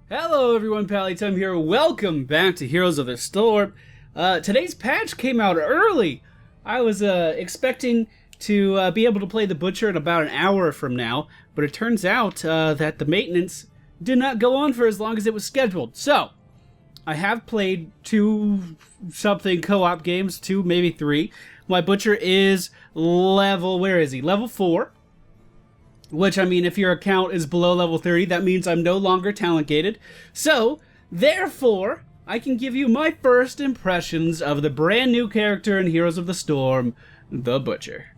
Hello everyone, Pallytime here. Welcome back to Heroes of the Storm. Today's patch came out early. I was expecting to be able to play the Butcher in about an hour from now, but it turns out that the maintenance did not go on for as long as it was scheduled. So, I have played two-something co-op games, two, maybe three. My Butcher is level, where is he? Level 4. Which, I mean, if your account is below level 30, that means I'm no longer talent gated. So, therefore, I can give you my first impressions of the brand new character in Heroes of the Storm, the Butcher.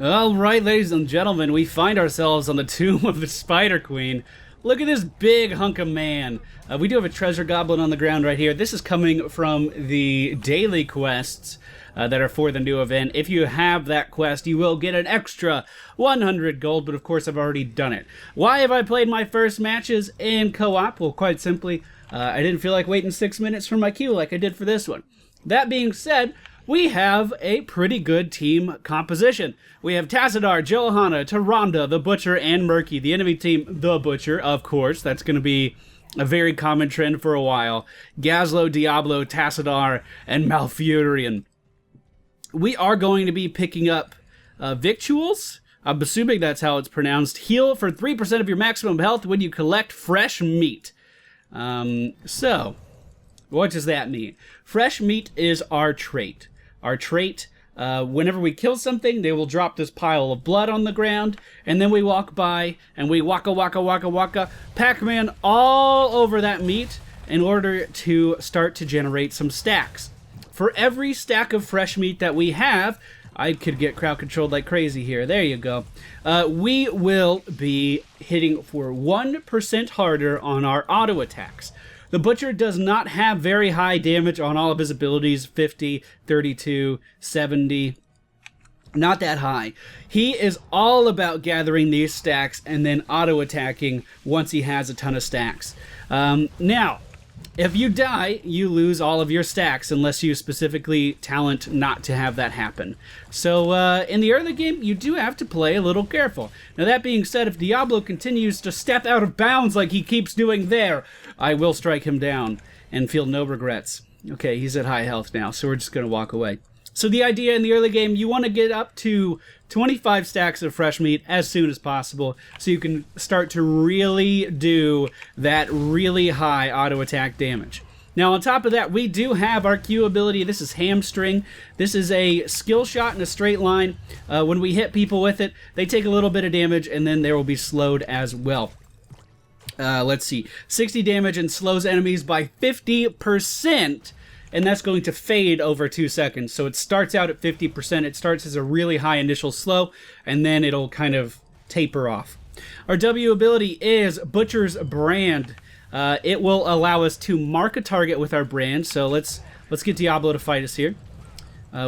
Alright, ladies and gentlemen, we find ourselves on the tomb of the Spider Queen. Look at this big hunk of man. We do have a treasure goblin on the ground right here. This is coming from the daily quests that are for the new event. If you have that quest, you will get an extra 100 gold, but of course I've already done it. Why have I played my first matches in co-op? Well, quite simply, I didn't feel like waiting 6 minutes for my queue like I did for this one. That being said, we have a pretty good team composition. We have Tassadar, Johanna, Taronda, the Butcher, and Murky. The enemy team, the Butcher, of course. That's going to be a very common trend for a while. Gazlo, Diablo, Tassadar, and Malfurion. We are going to be picking up victuals. I'm assuming that's how it's pronounced. Heal for 3% of your maximum health when you collect fresh meat. So, what does that mean? Fresh meat is our trait. Our trait, whenever we kill something, they will drop this pile of blood on the ground, and then we walk by, and we waka waka waka waka, Pac-Man all over that meat in order to start to generate some stacks. For every stack of fresh meat that we have, I could get crowd controlled like crazy here. There you go. We will be hitting for 1% harder on our auto attacks. The Butcher does not have very high damage on all of his abilities, 50, 32, 70. Not that high. He is all about gathering these stacks and then auto attacking once he has a ton of stacks. Now, if you die, you lose all of your stacks unless you specifically talent not to have that happen. So, in the early game, you do have to play a little careful. Now, that being said, if Diablo continues to step out of bounds like he keeps doing there, I will strike him down and feel no regrets. Okay, he's at high health now, so we're just going to walk away. So the idea in the early game, you want to get up to 25 stacks of fresh meat as soon as possible so you can start to really do that really high auto attack damage. Now on top of that, we do have our Q ability. This is Hamstring. This is a skill shot in a straight line. When we hit people with it, they take a little bit of damage and then they will be slowed as well. Let's see, 60 damage and slows enemies by 50%. And that's going to fade over 2 seconds. So it starts out at 50%. It starts as a really high initial slow, and then it'll kind of taper off. Our W ability is Butcher's Brand. It will allow us to mark a target with our brand. So let's get Diablo to fight us here.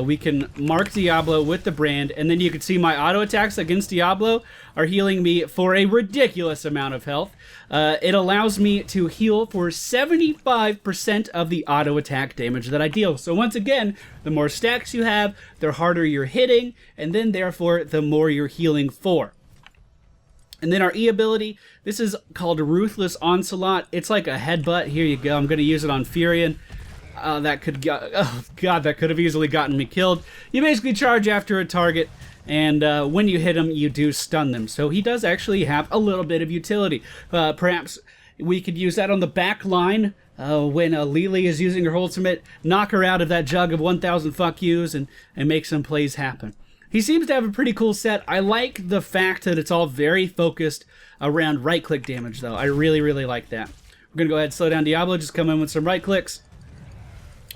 We can mark Diablo with the brand, and then you can see my auto attacks against Diablo are healing me for a ridiculous amount of health. It allows me to heal for 75% of the auto attack damage that I deal. So once again, the more stacks you have, the harder you're hitting, and then therefore the more you're healing for. And then our E ability, this is called Ruthless Onslaught. It's like a headbutt. Here you go. I'm going to use it on Furion. That could have easily gotten me killed. You basically charge after a target, and when you hit him, you do stun them. So he does actually have a little bit of utility. Perhaps we could use that on the back line when Lily is using her ultimate, knock her out of that jug of 1,000 fuck yous and make some plays happen. He seems to have a pretty cool set. I like the fact that it's all very focused around right-click damage, though. I really, really like that. We're going to go ahead and slow down Diablo, just come in with some right-clicks.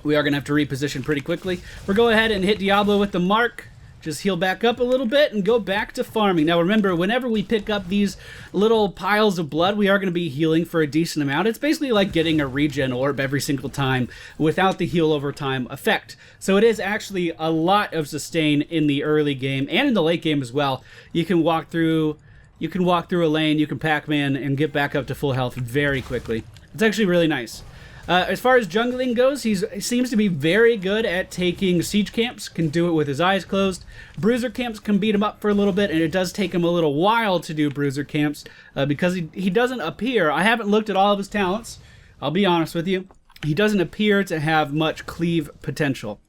We are going to have to reposition pretty quickly. We'll go ahead and hit Diablo with the mark. Just heal back up a little bit and go back to farming. Now remember, whenever we pick up these little piles of blood, we are going to be healing for a decent amount. It's basically like getting a regen orb every single time without the heal over time effect. So it is actually a lot of sustain in the early game and in the late game as well. You can walk through a lane, you can Pac-Man and get back up to full health very quickly. It's actually really nice. As far as jungling goes, he seems to be very good at taking siege camps, can do it with his eyes closed. Bruiser camps can beat him up for a little bit, and it does take him a little while to do bruiser camps because he doesn't appear. I haven't looked at all of his talents, I'll be honest with you. He doesn't appear to have much cleave potential.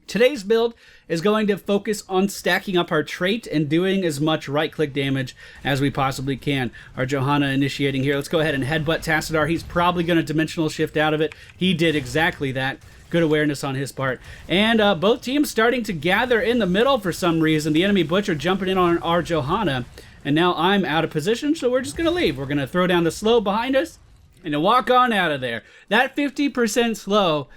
Today's build is going to focus on stacking up our trait and doing as much right-click damage as we possibly can. Our Johanna initiating here. Let's go ahead and headbutt Tassadar. He's probably going to dimensional shift out of it. He did exactly that. Good awareness on his part. And both teams starting to gather in the middle for some reason. The enemy Butcher jumping in on our Johanna. And now I'm out of position, so we're just going to leave. We're going to throw down the slow behind us and walk on out of there. That 50% slow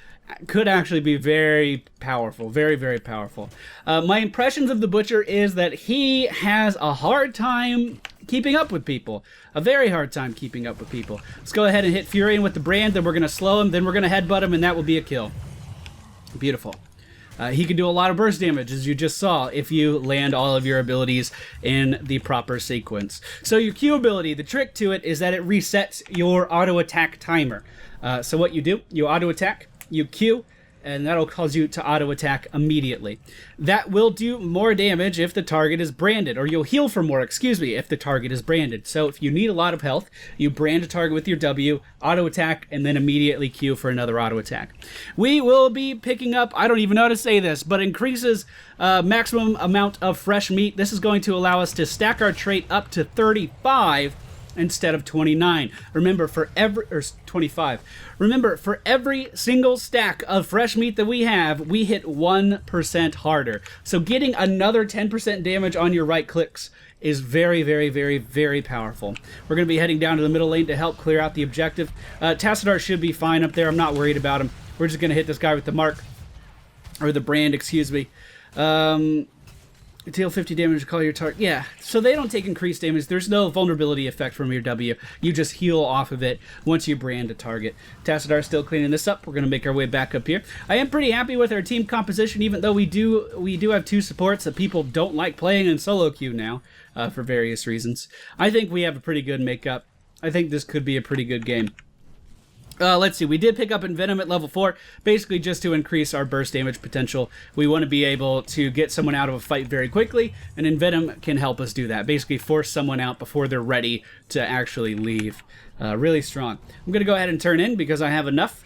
could actually be very powerful, very, very powerful. My impressions of the Butcher is that he has a hard time keeping up with people. A very hard time keeping up with people. Let's go ahead and hit Furion with the brand, then we're going to slow him, then we're going to headbutt him, and that will be a kill. Beautiful. He can do a lot of burst damage, as you just saw, if you land all of your abilities in the proper sequence. So your Q ability, the trick to it is that it resets your auto-attack timer. So what you do, you auto-attack, you Q, and that'll cause you to auto-attack immediately. That will do more damage if the target is branded, or you'll heal for more, if the target is branded. So if you need a lot of health, you brand a target with your W, auto-attack, and then immediately Q for another auto-attack. We will be picking up, I don't even know how to say this, but increases maximum amount of fresh meat. This is going to allow us to stack our trait up to 35 instead of 29. Remember, for every, or 25. Remember, for every single stack of fresh meat that we have, we hit 1% harder. So getting another 10% damage on your right clicks is very, very, very, very powerful. We're going to be heading down to the middle lane to help clear out the objective. Tassadar should be fine up there. I'm not worried about him. We're just going to hit this guy with the mark, or the brand, excuse me. Deal 50 damage to call your target. Yeah, so they don't take increased damage. There's no vulnerability effect from your W. You just heal off of it once you brand a target. Tassadar still cleaning this up. We're going to make our way back up here. I am pretty happy with our team composition, even though we do have two supports that people don't like playing in solo queue now for various reasons. I think we have a pretty good makeup. I think this could be a pretty good game. Let's see, we did pick up Envenom at level 4, basically just to increase our burst damage potential. We want to be able to get someone out of a fight very quickly, and Envenom can help us do that. Basically force someone out before they're ready to actually leave. Really strong. I'm going to go ahead and turn in because I have enough,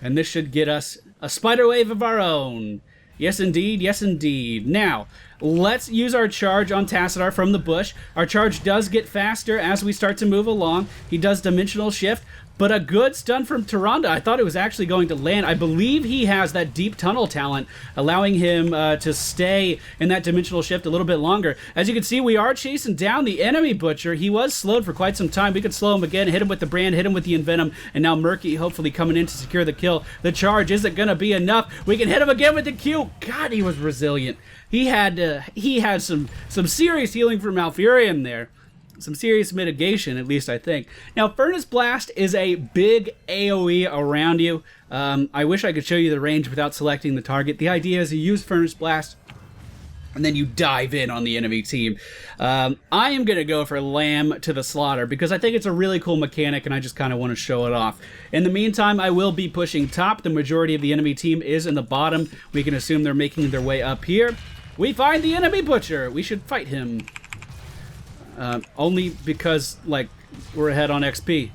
and this should get us a spider wave of our own. Yes, indeed. Yes, indeed. Now, let's use our charge on Tassadar from the bush. Our charge does get faster as we start to move along. He does dimensional shift, but a good stun from Tyrande. I thought it was actually going to land. I believe he has that deep tunnel talent, allowing him to stay in that dimensional shift a little bit longer. As you can see, we are chasing down the enemy Butcher. He was slowed for quite some time. We could slow him again, hit him with the brand, hit him with the Envenom, and now Murky hopefully coming in to secure the kill. The charge isn't going to be enough. We can hit him again with the Q. God, he was resilient. He had some serious healing from Malfurion there. Some serious mitigation, at least I think. Now, Furnace Blast is a big AoE around you. I wish I could show you the range without selecting the target. The idea is you use Furnace Blast, and then you dive in on the enemy team. I am going to go for Lamb to the Slaughter because I think it's a really cool mechanic, and I just kind of want to show it off. In the meantime, I will be pushing top. The majority of the enemy team is in the bottom. We can assume they're making their way up here. We find the enemy Butcher. We should fight him. Only because, like, we're ahead on XP,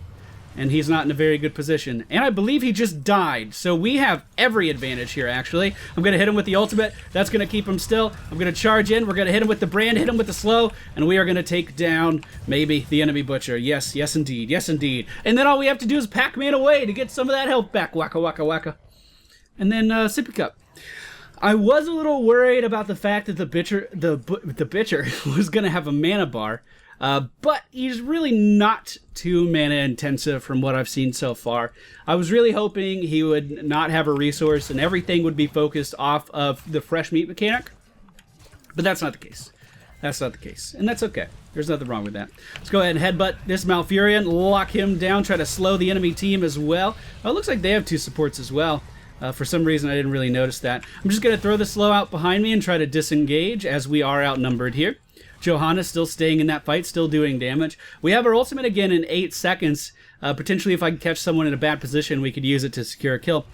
and he's not in a very good position. And I believe he just died, so we have every advantage here, actually. I'm going to hit him with the ultimate. That's going to keep him still. I'm going to charge in. We're going to hit him with the brand, hit him with the slow, and we are going to take down, maybe, the enemy Butcher. Yes, yes, indeed. Yes, indeed. And then all we have to do is Pac-Man away to get some of that health back. Waka, waka, waka. And then Sippy Cup. I was a little worried about the fact that the Butcher was going to have a mana bar, but he's really not too mana intensive from what I've seen so far. I was really hoping he would not have a resource and everything would be focused off of the fresh meat mechanic, but that's not the case. That's not the case, and that's okay. There's nothing wrong with that. Let's go ahead and headbutt this Malfurion, lock him down, try to slow the enemy team as well. Oh, it looks like they have two supports as well. For some reason, I didn't really notice that. I'm just going to throw the slow out behind me and try to disengage as we are outnumbered here. Johanna's still staying in that fight, still doing damage. We have our ultimate again in 8 seconds. Potentially, if I can catch someone in a bad position, we could use it to secure a kill.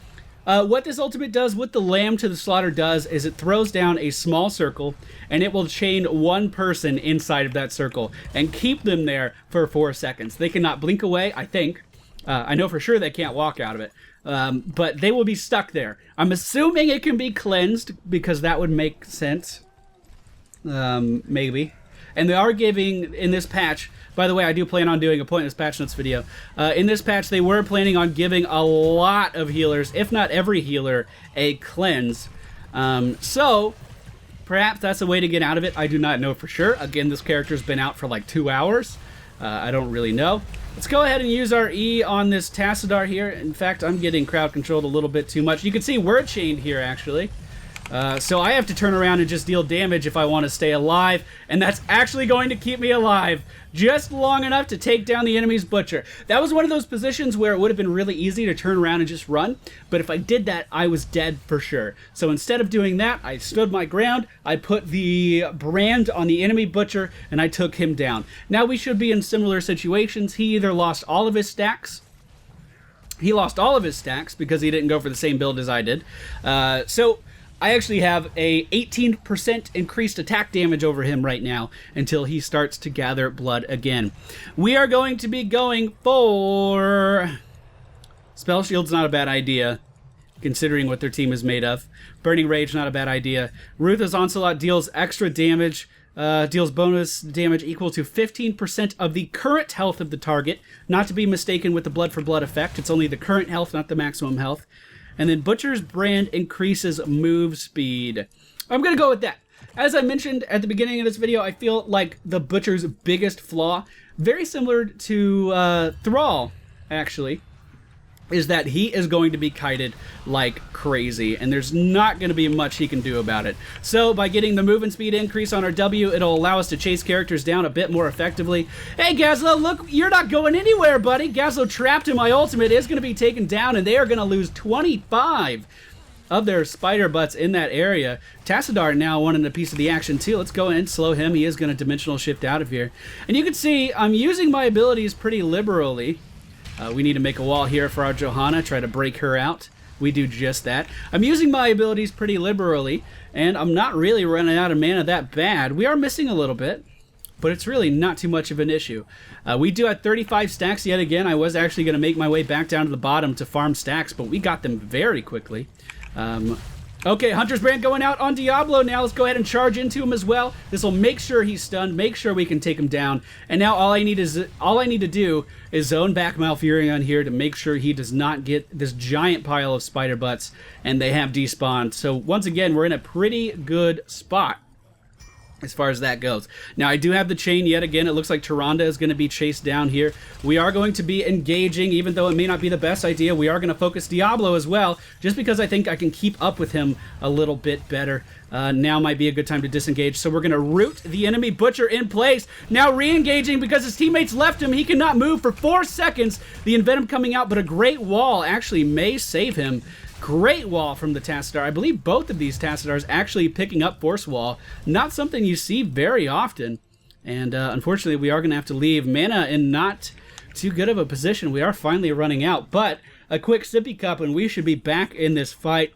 What this ultimate does, what the Lamb to the Slaughter does, is it throws down a small circle, and it will chain one person inside of that circle and keep them there for 4 seconds. They cannot blink away, I think. I know for sure they can't walk out of it. But they will be stuck there. I'm assuming it can be cleansed, because that would make sense. Maybe. And they are giving, in this patch, by the way, I do plan on doing a pointless patch notes video. In this patch, they were planning on giving a lot of healers, if not every healer, a cleanse. So, perhaps that's a way to get out of it. I do not know for sure. Again, this character's been out for like 2 hours. I don't really know. Let's go ahead and use our E on this Tassadar here. In fact, I'm getting crowd controlled a little bit too much. You can see we're chained here, actually. So I have to turn around and just deal damage if I want to stay alive, and that's actually going to keep me alive just long enough to take down the enemy's Butcher. That was one of those positions where it would have been really easy to turn around and just run, but if I did that, I was dead for sure. So instead of doing that, I stood my ground, I put the brand on the enemy Butcher, and I took him down. Now we should be in similar situations. He either lost all of his stacks, because he didn't go for the same build as I did. So I actually have a 18% increased attack damage over him right now until he starts to gather blood again. We are going to be going for... Spell Shield's not a bad idea, considering what their team is made of. Burning Rage, not a bad idea. Ruthless Onslaught deals extra damage, deals bonus damage equal to 15% of the current health of the target, not to be mistaken with the Blood for Blood effect. It's only the current health, not the maximum health. And then Butcher's Brand increases move speed. I'm going to go with that. As I mentioned at the beginning of this video, I feel like the Butcher's biggest flaw, very similar to Thrall, actually, is that he is going to be kited like crazy, and there's not going to be much he can do about it. So by getting the movement speed increase on our W, it'll allow us to chase characters down a bit more effectively. Hey Gazlo, look, you're not going anywhere, buddy. Gazlo trapped in my ultimate, is going to be taken down, and they are going to lose 25 of their spider butts in that area. Tassadar now wanting a piece of the action too. Let's go and slow him. He is going to dimensional shift out of here. And you can see I'm using my abilities pretty liberally. We need to make a wall here for our Johanna, try to break her out. We do just that. I'm using my abilities pretty liberally, and I'm not really running out of mana that bad. We are missing a little bit, but it's really not too much of an issue. We do have 35 stacks yet again. I was actually going to make my way back down to the bottom to farm stacks, but we got them very quickly. Okay, Hunter's Brand going out on Diablo now. Let's go ahead and charge into him as well. This will make sure he's stunned, make sure we can take him down. And now all I need to do is zone back Malfurion here to make sure he does not get this giant pile of spider butts, and they have despawned. So once again, we're in a pretty good spot as far as that goes. Now, I do have the chain yet again. It looks like Tyrande is going to be chased down here. We are going to be engaging, even though it may not be the best idea. We are going to focus Diablo as well, just because I think I can keep up with him a little bit better. Now might be a good time to disengage. So we're going to root the enemy Butcher in place. Now re-engaging because his teammates left him. He cannot move for 4 seconds. The Envenom coming out, but a great wall actually may save him. Great wall from the Tassadar. I believe both of these Tassadars actually picking up Force Wall. Not something you see very often. And unfortunately, we are going to have to leave mana in not too good of a position. We are finally running out. But a quick sippy cup and we should be back in this fight.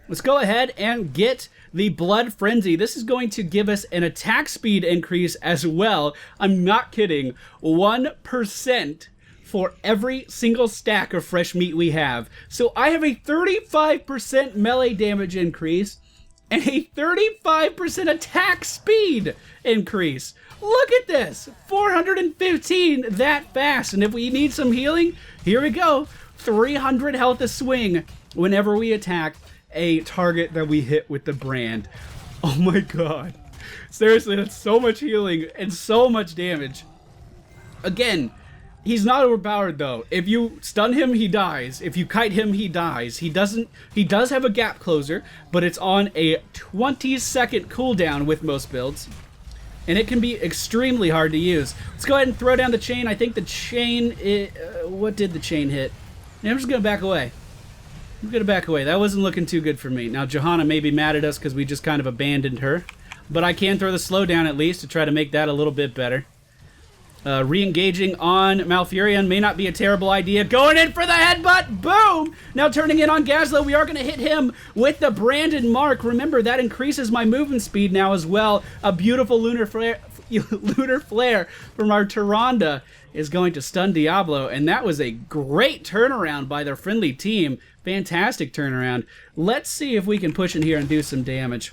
Let's go ahead and get the Blood Frenzy. This is going to give us an attack speed increase as well. I'm not kidding. 1% for every single stack of fresh meat we have. So I have a 35% melee damage increase and a 35% attack speed increase. Look at this, 415 that fast. And if we need some healing, here we go. 300 health a swing whenever we attack a target that we hit with the brand. Oh my god. Seriously, that's so much healing and so much damage. Again, he's not overpowered though. If you stun him, he dies. If you kite him, he dies. He does have a gap closer, but it's on a 20-second cooldown with most builds. And it can be extremely hard to use. Let's go ahead and throw down the chain. I think the chain, what did the chain hit? I'm just gonna back away. I'm gonna back away. That wasn't looking too good for me. Now Johanna may be mad at us because we just kind of abandoned her. but I can throw the slowdown at least to try to make that a little bit better. Re-engaging on Malfurion may not be a terrible idea. Going in for the headbutt. Boom! Now turning in on Gazlowe. We are going to hit him with the Brandon Mark. Remember, that increases my movement speed now as well. A beautiful lunar flare from our Tyrande is going to stun Diablo, and that was a great turnaround by their friendly team. Fantastic turnaround. Let's see if we can push in here and do some damage.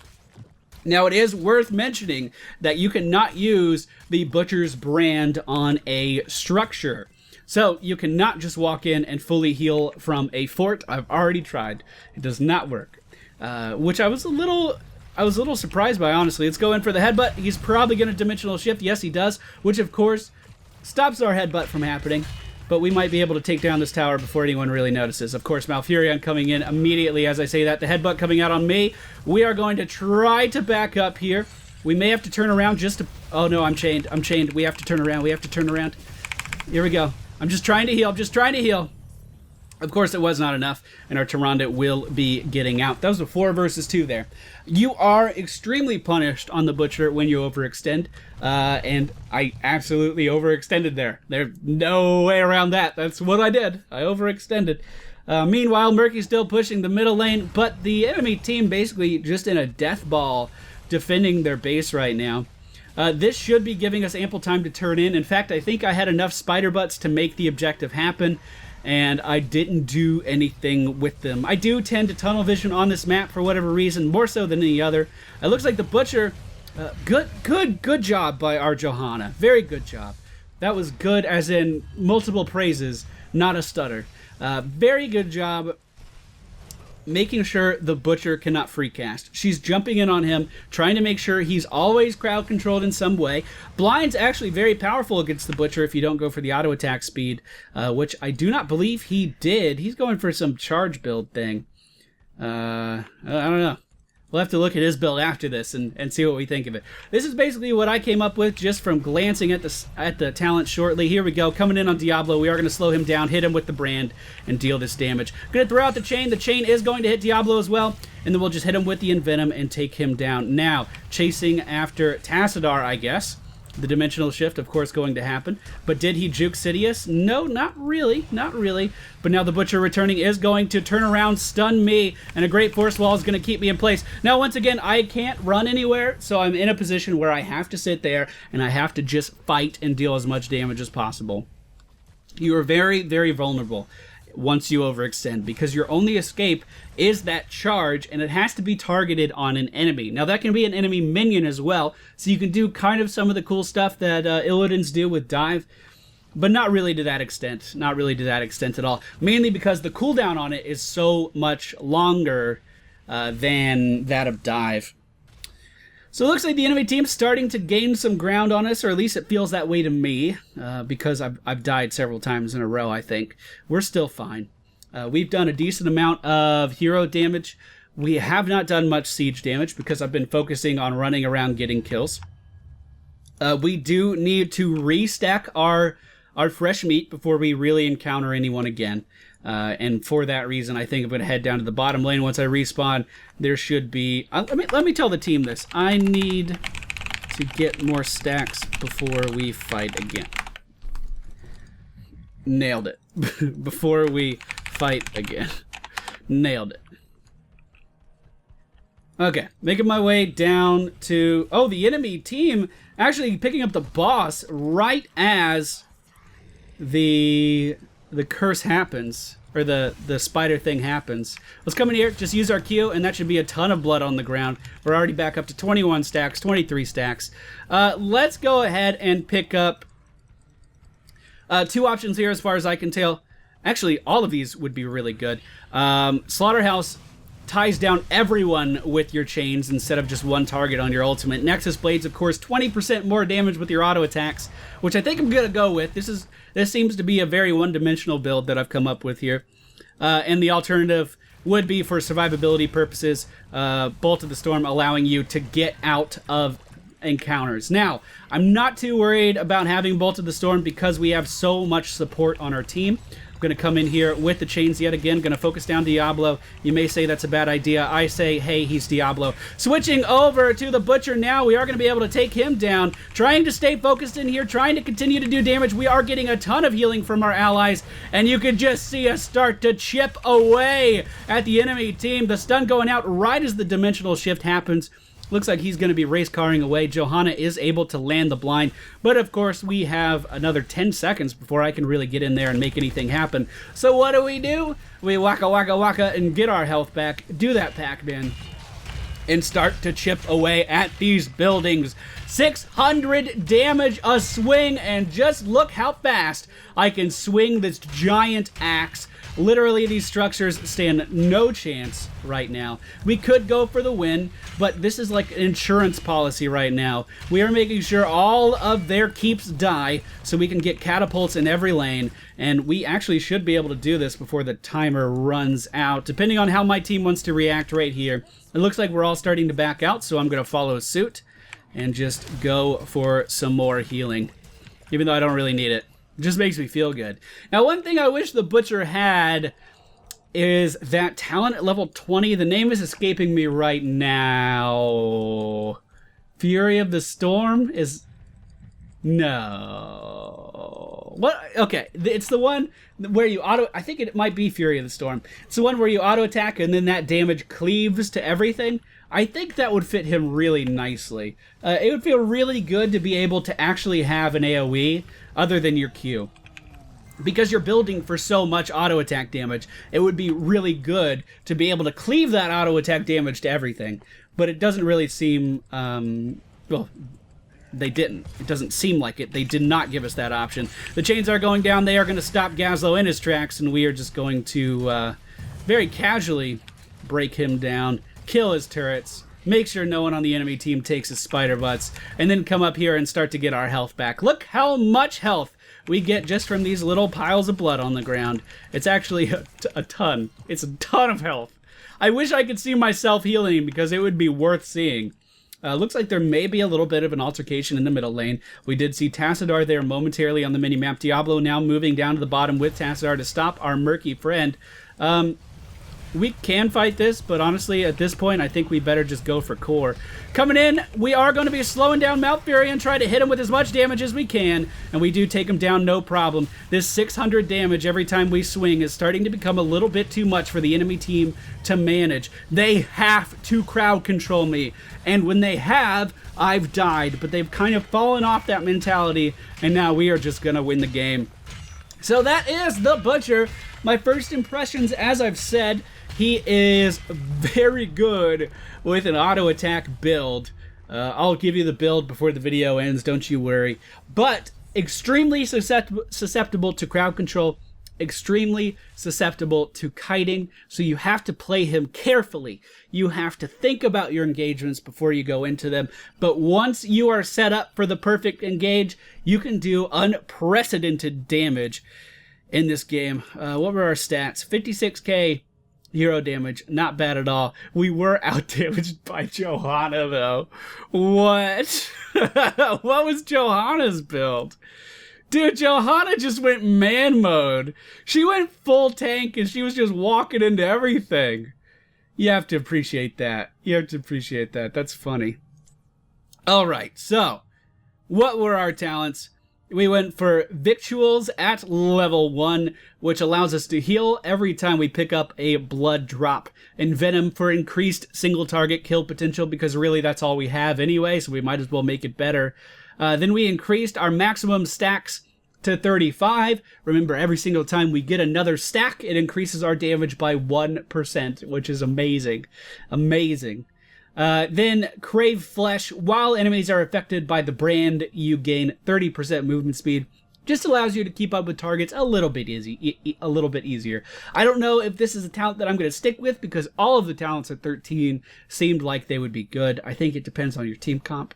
Now, it is worth mentioning that you cannot use the Butcher's brand on a structure. So, you cannot just walk in and fully heal from a fort. I've already tried. It does not work. Which I was a little surprised by, honestly. Let's go in for the headbutt. He's probably going to dimensional shift. Yes, he does. Which, of course, stops our headbutt from happening. But we might be able to take down this tower before anyone really notices. Of course, Malfurion coming in immediately as I say that. The headbutt coming out on me. We are going to try to back up here. We may have to turn around just to... Oh, no, I'm chained. I'm chained. We have to turn around. We have to turn around. Here we go. I'm just trying to heal. I'm just trying to heal. Of course, it was not enough, and our Tyrande will be getting out. That was a 4 versus 2 there. You are extremely punished on the Butcher when you overextend, and I absolutely overextended there. There's no way around that. That's what I did. I overextended. Meanwhile, Murky's still pushing the middle lane, but the enemy team basically just in a death ball defending their base right now. This should be giving us ample time to turn in. In fact, I think I had enough spider butts to make the objective happen, and I didn't do anything with them. I do tend to tunnel vision on this map for whatever reason, more so than any other. It looks like the Butcher, good job by our Johanna. Very good job. That was good as in multiple praises, not a stutter. Very good job making sure the Butcher cannot free cast. She's jumping in on him, trying to make sure he's always crowd controlled in some way. Blind's actually very powerful against the Butcher if you don't go for the auto attack speed, which I do not believe he did. He's going for some charge build thing. I don't know. We'll have to look at his build after this and see what we think of it. This is basically what I came up with just from glancing at the talent shortly. Here we go, coming in on Diablo. We are going to slow him down, hit him with the brand, and deal this damage. Going to throw out the chain. The chain is going to hit Diablo as well, and then we'll just hit him with the Envenom and take him down. Now, chasing after Tassadar, I guess. The dimensional shift, of course, going to happen. But did he juke Sidious? No, not really. Not really. But now the Butcher returning is going to turn around, stun me, and a great force wall is going to keep me in place. Now, once again, I can't run anywhere, so I'm in a position where I have to sit there, and I have to just fight and deal as much damage as possible. You are very, very vulnerable once you overextend, because your only escape is that charge, and it has to be targeted on an enemy. Now, that can be an enemy minion as well, so you can do kind of some of the cool stuff that Illidens do with dive, but not really to that extent. Not really to that extent at all. Mainly because the cooldown on it is so much longer than that of dive. So it looks like the enemy team's starting to gain some ground on us, or at least it feels that way to me, because I've died several times in a row, I think. We're still fine. We've done a decent amount of hero damage. We have not done much siege damage because I've been focusing on running around getting kills. We do need to restack our fresh meat before we really encounter anyone again. And for that reason, I think I'm going to head down to the bottom lane. Once I respawn, there should be... let me tell the team this. I need to get more stacks before we fight again. Nailed it. Before we fight again. Nailed it. Okay, making my way down to... Oh, the enemy team actually picking up the boss right as the curse happens, or the spider thing happens. Let's come in here, just use our Q, and that should be a ton of blood on the ground. We're already back up to 21 stacks, 23 stacks. Let's go ahead and pick up two options here as far as I can tell. Actually, all of these would be really good. Slaughterhouse ties down everyone with your chains instead of just one target on your ultimate. Nexus Blades, of course, 20% more damage with your auto attacks, which I think I'm going to go with. This seems to be a very one-dimensional build that I've come up with here. And the alternative would be, for survivability purposes, Bolt of the Storm, allowing you to get out of encounters. Now, I'm not too worried about having Bolt of the Storm because we have so much support on our team. Going to come in here with the chains yet again. Going to focus down Diablo. You may say that's a bad idea. I say, hey, he's Diablo. Switching over to the Butcher now. We are going to be able to take him down. Trying to stay focused in here. Trying to continue to do damage. We are getting a ton of healing from our allies. And you can just see us start to chip away at the enemy team. The stun going out right as the dimensional shift happens. Looks like he's going to be race carring away. Johanna is able to land the blind, but of course we have another 10 seconds before I can really get in there and make anything happen. So what do? We waka waka waka and get our health back, do that Pac-Man, and start to chip away at these buildings. 600 damage a swing, and just look how fast I can swing this giant axe. Literally, these structures stand no chance right now. We could go for the win, but this is like an insurance policy right now. We are making sure all of their keeps die so we can get catapults in every lane, and we actually should be able to do this before the timer runs out, depending on how my team wants to react right here. It looks like we're all starting to back out, so I'm going to follow suit and just go for some more healing, even though I don't really need it. It just makes me feel good. Now, one thing I wish the Butcher had is that talent at level 20. The name is escaping me right now. Fury of the Storm is... No. What? Okay, it's the one where you auto... I think it might be Fury of the Storm. It's the one where you auto-attack and then that damage cleaves to everything. I think that would fit him really nicely. It would feel really good to be able to actually have an AoE other than your Q. Because you're building for so much auto-attack damage, it would be really good to be able to cleave that auto-attack damage to everything. But it doesn't really seem... well, they didn't. It doesn't seem like it. They did not give us that option. The chains are going down. They are going to stop Gazlowe in his tracks, and we are just going to very casually break him down, kill his turrets, make sure no one on the enemy team takes his spider butts, and then come up here and start to get our health back. Look how much health we get just from these little piles of blood on the ground. It's actually a ton. It's a ton of health. I wish I could see myself healing because it would be worth seeing. Looks like there may be a little bit of an altercation in the middle lane. We did see Tassadar there momentarily on the minimap. Diablo now moving down to the bottom with Tassadar to stop our murky friend. We can fight this, but honestly, at this point, I think we better just go for core. Coming in, we are going to be slowing down Malfurion and try to hit him with as much damage as we can, and we do take him down no problem. This 600 damage every time we swing is starting to become a little bit too much for the enemy team to manage. They have to crowd control me, and when they have, I've died, but they've kind of fallen off that mentality, and now we are just going to win the game. So that is the Butcher. My first impressions, as I've said, he is very good with an auto-attack build. I'll give you the build before the video ends, don't you worry. But extremely susceptible to crowd control, extremely susceptible to kiting, so you have to play him carefully. You have to think about your engagements before you go into them. But once you are set up for the perfect engage, you can do unprecedented damage in this game. What were our stats? 56k hero damage, not bad at all. We were out-damaged by Johanna, though. What? What was Johanna's build? Dude, Johanna just went man mode. She went full tank, and she was just walking into everything. You have to appreciate that. You have to appreciate that. That's funny. All right, so what were our talents? We went for Victuals at level 1, which allows us to heal every time we pick up a blood drop. And Venom for increased single target kill potential, because really that's all we have anyway, so we might as well make it better. Then we increased our maximum stacks to 35. Remember, every single time we get another stack, it increases our damage by 1%, which is amazing. Amazing. Then Crave Flesh. While enemies are affected by the brand, you gain 30% movement speed. Just allows you to keep up with targets a little bit easier. I don't know if this is a talent that I'm going to stick with, because all of the talents at 13 seemed like they would be good. I think it depends on your team comp.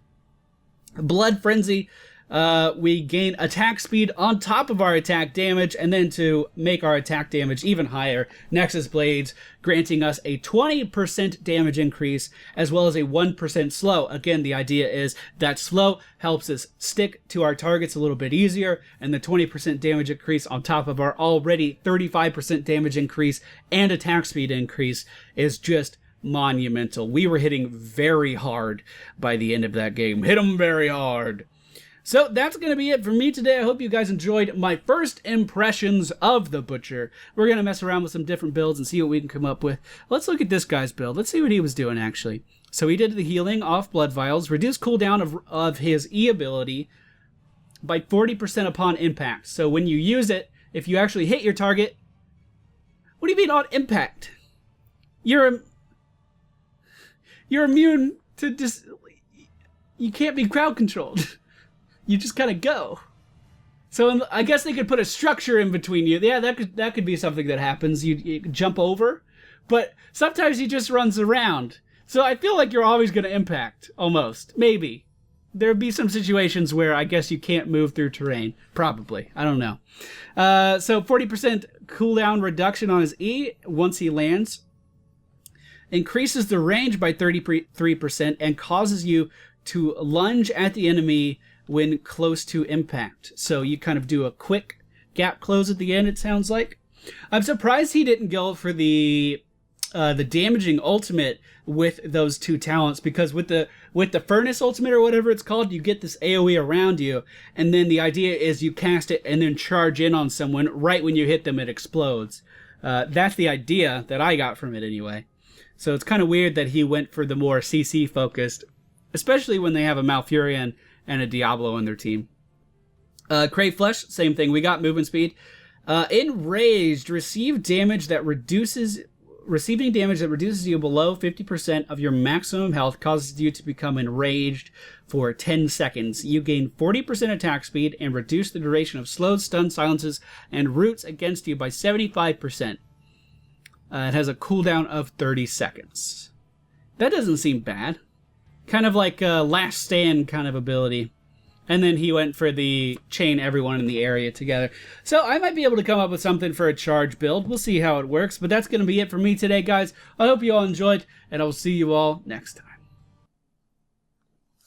Blood Frenzy. we gain attack speed on top of our attack damage, and then to make our attack damage even higher, Nexus Blades granting us a 20% damage increase as well as a 1% slow. Again, the idea is that slow helps us stick to our targets a little bit easier, and the 20% damage increase on top of our already 35% damage increase and attack speed increase is just monumental. We were hitting very hard by the end of that game. Hit them very hard. So that's going to be it for me today. I hope you guys enjoyed my first impressions of the Butcher. We're going to mess around with some different builds and see what we can come up with. Let's look at this guy's build. Let's see what he was doing, actually. So he did the healing off blood vials, reduced cooldown of his E ability by 40% upon impact. So when you use it, if you actually hit your target... What do you mean on impact? You're immune to you can't be crowd controlled. You just kind of go. So I guess they could put a structure in between you. Yeah, that could be something that happens. You jump over, but sometimes he just runs around. So I feel like you're always going to impact, almost. Maybe. There'd be some situations where I guess you can't move through terrain. Probably. I don't know. So 40% cooldown reduction on his E once he lands. Increases the range by 33% and causes you to lunge at the enemy when close to impact. So you kind of do a quick gap close at the end, it sounds like. I'm surprised he didn't go for the damaging ultimate with those two talents, because with the furnace ultimate or whatever it's called, you get this AoE around you, and then the idea is you cast it and then charge in on someone. Right when you hit them, it explodes. That's the idea that I got from it anyway. So it's kind of weird that he went for the more CC focused, especially when they have a Malfurion and a Diablo on their team. Crave Flesh, same thing. We got movement speed. Enraged, receiving damage that reduces you below 50% of your maximum health causes you to become enraged for 10 seconds. You gain 40% attack speed and reduce the duration of slows, stuns, silences, and roots against you by 75%. It has a cooldown of 30 seconds. That doesn't seem bad. Kind of like a last stand kind of ability. And then he went for the chain everyone in the area together. So I might be able to come up with something for a charge build. We'll see how it works. But that's going to be it for me today, guys. I hope you all enjoyed, and I will see you all next time.